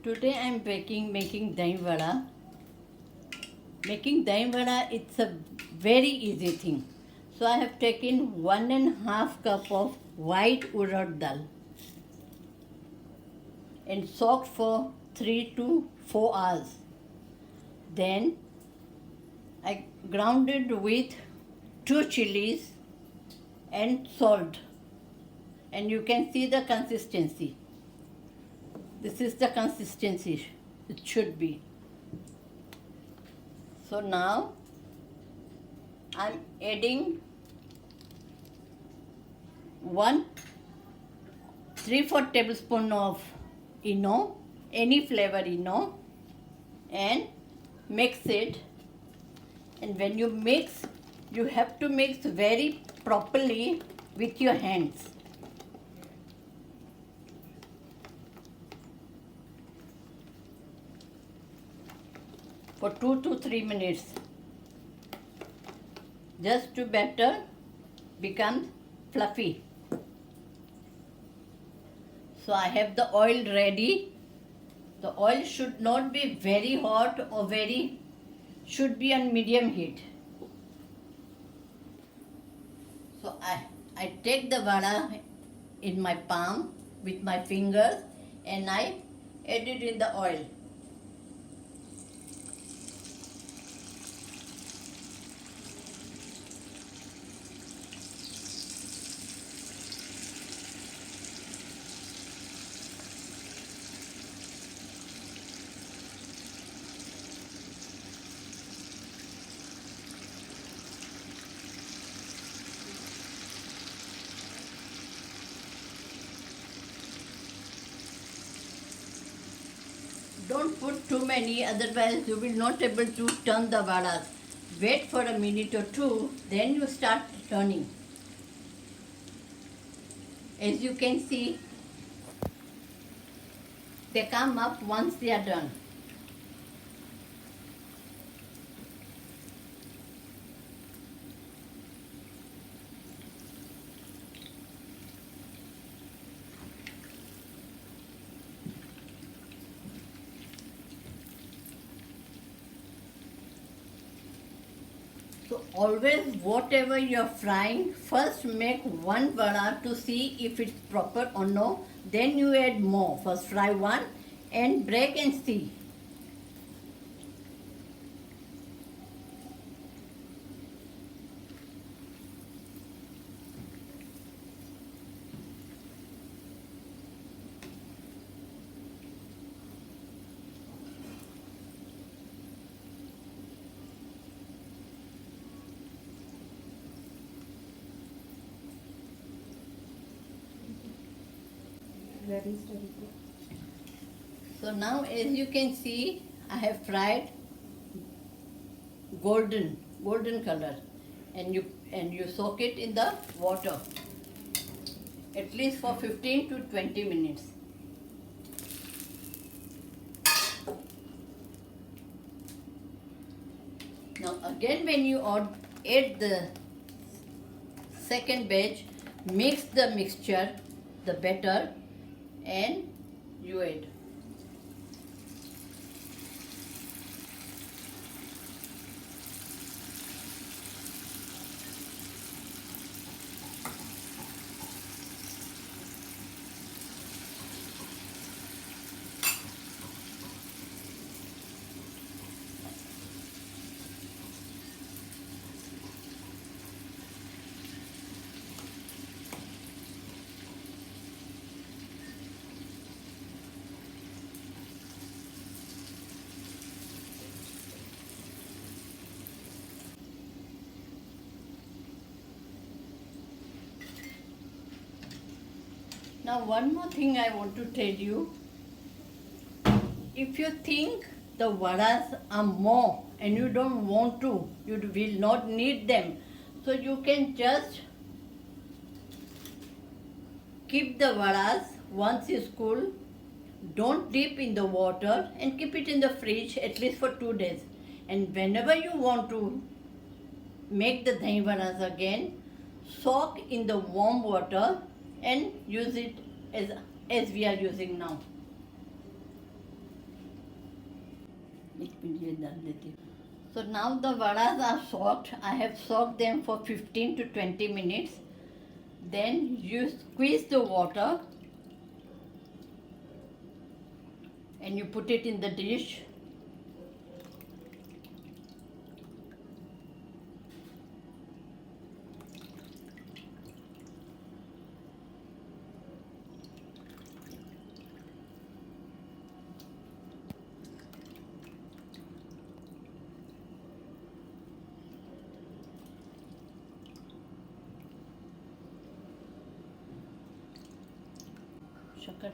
Today I am making dahi vada. Making dahi vada, it's a very easy thing. So I have taken 1.5 cup of white urad dal and soaked for 3 to 4 hours. Then I ground it with 2 chilies and salt, and you can see the consistency. This is the consistency it should be. So now I'm adding 3/4 tablespoon of eno, any flavor eno, and mix it. And when you mix, you have to mix very properly with your hands. For 2 to 3 minutes, just to batter become fluffy. So I have the oil ready. The oil should not be very hot or should be on medium heat. So I take the vada in my palm with my fingers and I add it in the oil. Don't put too many, otherwise you will not able to turn the vadas. Wait for a minute or two, then you start turning. As you can see, they come up once they are done. So always whatever you are frying, first make one vada to see if it's proper or no. Then you add more. First fry one and break and see. So now as you can see, I have fried golden color, and you soak it in the water at least for 15 to 20 minutes. Now again, when you add the second batch, mix the mixture, the batter, and you add. Now one more thing I want to tell you. If you think the vadas are more and you don't want to, you will not need them, so you can just keep the vadas once it's cool. Don't dip in the water and keep it in the fridge at least for 2 days. And whenever you want to make the dahi vadas again, soak in the warm water and use it as we are using now. एक minute ये डाल देती हूँ. So now the vadas are soaked. I have soaked them for 15 to 20 minutes. Then you squeeze the water and you put it in the dish. Shakar.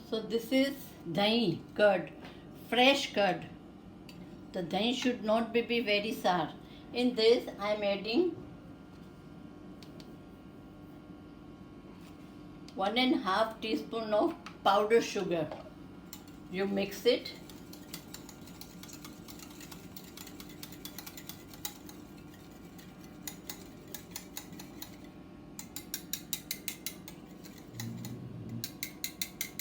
So this is dahi, curd, fresh curd. The dahi should not be very sour. In this I am adding 1.5 teaspoon of powdered sugar. You mix it.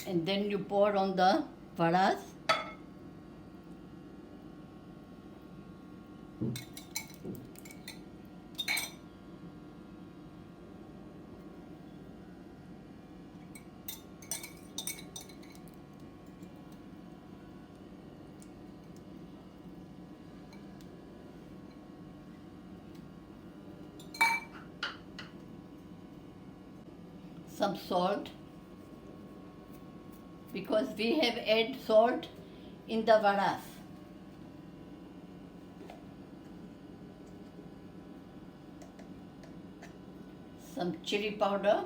And then you pour on the vadas. Some salt, because we have added salt in the vadas. Some chili powder.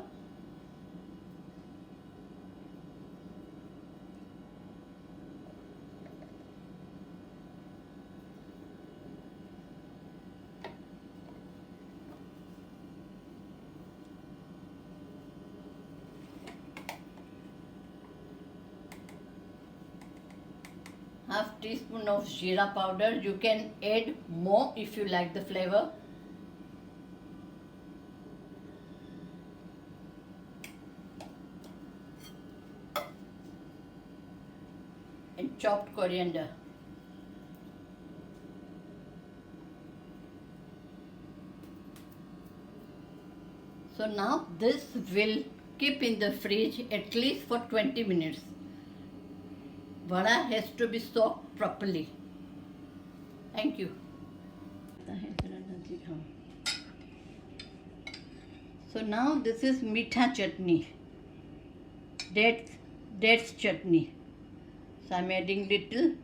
Half teaspoon of jeera powder. You can add more if you like the flavor. And chopped coriander. So now this will keep in the fridge at least for 20 minutes. Vada has to be soaked properly. Thank you. So now this is meetha chutney. Dates chutney. So I'm adding little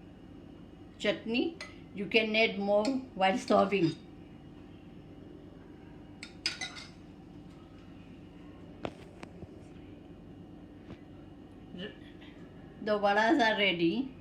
chutney. You can add more while serving. The vadas are ready.